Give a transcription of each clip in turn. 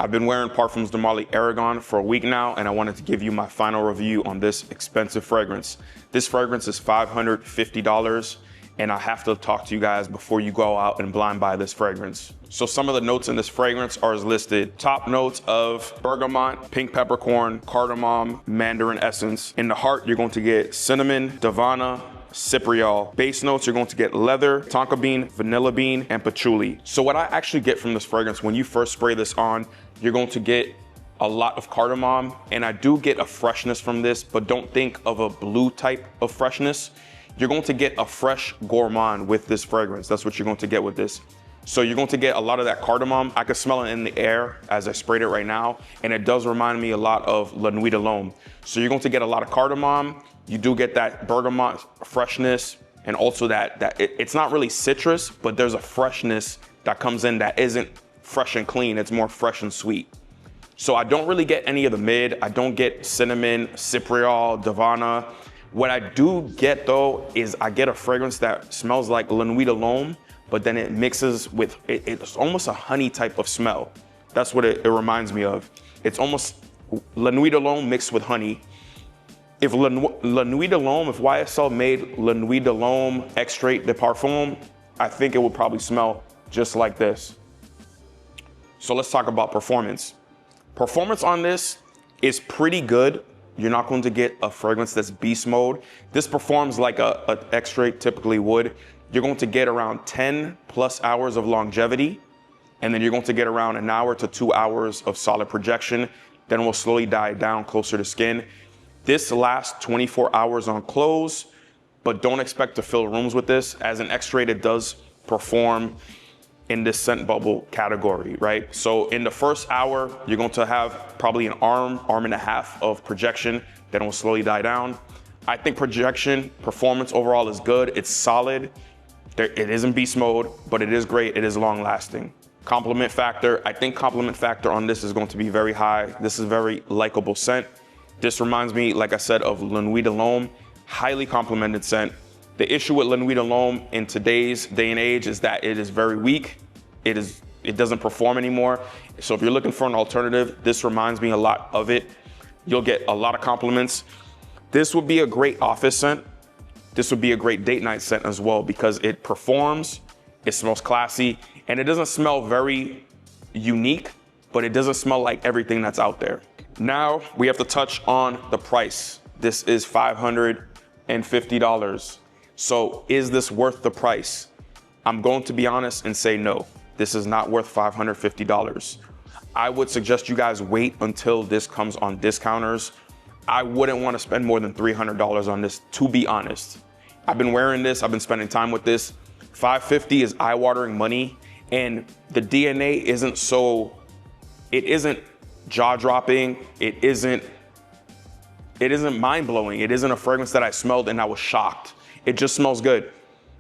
I've been wearing Parfums de Marly Eragon for a week now, and I wanted to give you my final review on this expensive fragrance. This fragrance is $550, and I have to talk to you guys before you go out and blind buy this fragrance. So some of the notes in this fragrance are as listed. Top notes of bergamot, pink peppercorn, cardamom, mandarin essence. In the heart, you're going to get cinnamon, davana, cypriol. Base notes, you're going to get leather, tonka bean, vanilla bean, and patchouli. So what I actually get from this fragrance, when you first spray this on, you're going to get a lot of cardamom, and I do get a freshness from this, but don't think of a blue type of freshness. You're going to get a fresh gourmand with this fragrance. That's what you're going to get with this. So you're going to get a lot of that cardamom. I can smell it in the air as I sprayed it right now, and it does remind me a lot of La Nuit de l'Homme. So you're going to get a lot of cardamom. You do get that bergamot freshness, and also it's not really citrus, but there's a freshness that comes in that isn't fresh and clean. It's more fresh and sweet. So I don't really get any of the mid. I don't get cinnamon, cypriol, davana. What I do get though is I get a fragrance that smells like La Nuit de l'Homme, but then it mixes with, it's almost a honey type of smell. That's what it reminds me of. It's almost La Nuit de l'Homme mixed with honey. If La Nuit de l'Homme, if YSL made La Nuit de l'Homme Extrait de Parfum, I think it would probably smell just like this. So let's talk about performance. Performance on this is pretty good. You're not going to get a fragrance that's beast mode. This performs like an extrait typically would. You're going to get around 10 plus hours of longevity, and then you're going to get around an hour to 2 hours of solid projection. Then it will slowly die down closer to skin. This lasts 24 hours on close, but don't expect to fill rooms with this. As an extrait, it does perform in this scent bubble category, right? So in the first hour, you're going to have probably an arm and a half of projection, then it will slowly die down. I think projection performance overall is good. It's solid. It isn't beast mode, but it is great. It is long lasting. Compliment factor, I think compliment factor on this is going to be very high. This is a very likable scent. This reminds me, like I said, of La Nuit de l'Homme, highly complimented scent. The issue with La Nuit de l'Homme in today's day and age is that it is very weak. It doesn't perform anymore. So if you're looking for an alternative, this reminds me a lot of it. You'll get a lot of compliments. This would be a great office scent. This would be a great date night scent as well because it performs, it smells classy, and it doesn't smell very unique, but it doesn't smell like everything that's out there. Now we have to touch on the price. This is $550. So is this worth the price? I'm going to be honest and say no. This is not worth $550. I would suggest you guys wait until this comes on discounters. I wouldn't want to spend more than $300 on this, to be honest. I've been wearing this, I've been spending time with this. $550 is eye-watering money, and the DNA isn't jaw-dropping, it isn't mind-blowing. It isn't a fragrance that I smelled and I was shocked. It just smells good.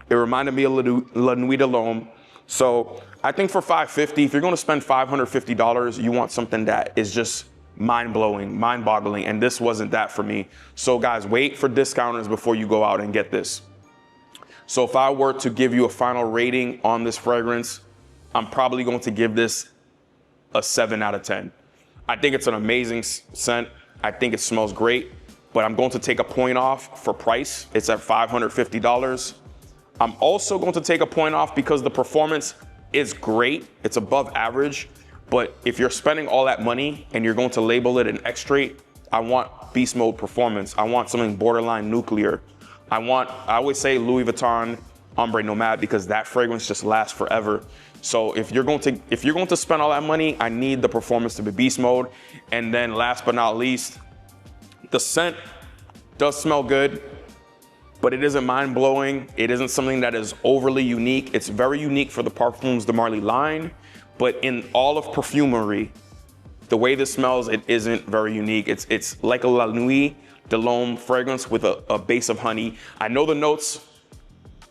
It reminded me of La Nuit de l'Homme. So I think for $550, if you're gonna spend $550, you want something that is just mind-blowing, mind-boggling, and this wasn't that for me. So guys, wait for discounters before you go out and get this. So if I were to give you a final rating on this fragrance, I'm probably going to give this a 7 out of 10. I think it's an amazing scent. I think it smells great, but I'm going to take a point off for price. It's at $550. I'm also going to take a point off because the performance is great. It's above average, but if you're spending all that money and you're going to label it an extrait, I want beast mode performance. I want something borderline nuclear. I always say Louis Vuitton Ombre Nomade because that fragrance just lasts forever. So if you're going to spend all that money, I need the performance to be beast mode. And then last but not least, the scent does smell good, but it isn't mind-blowing. It isn't something that is overly unique. It's very unique for the Parfums de Marly line, but in all of perfumery, the way this smells, it isn't very unique. It's like a La Nuit de l'Homme fragrance with a base of honey. I know the notes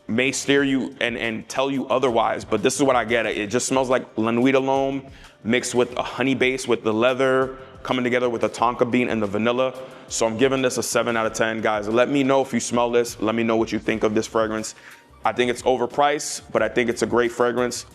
may steer you and tell you otherwise, but this is what I get. It just smells like La Nuit de l'Homme mixed with a honey base with the leather coming together with the tonka bean and the vanilla. So I'm giving this a 7 out of 10. Guys, let me know if you smell this. Let me know what you think of this fragrance. I think it's overpriced, but I think it's a great fragrance.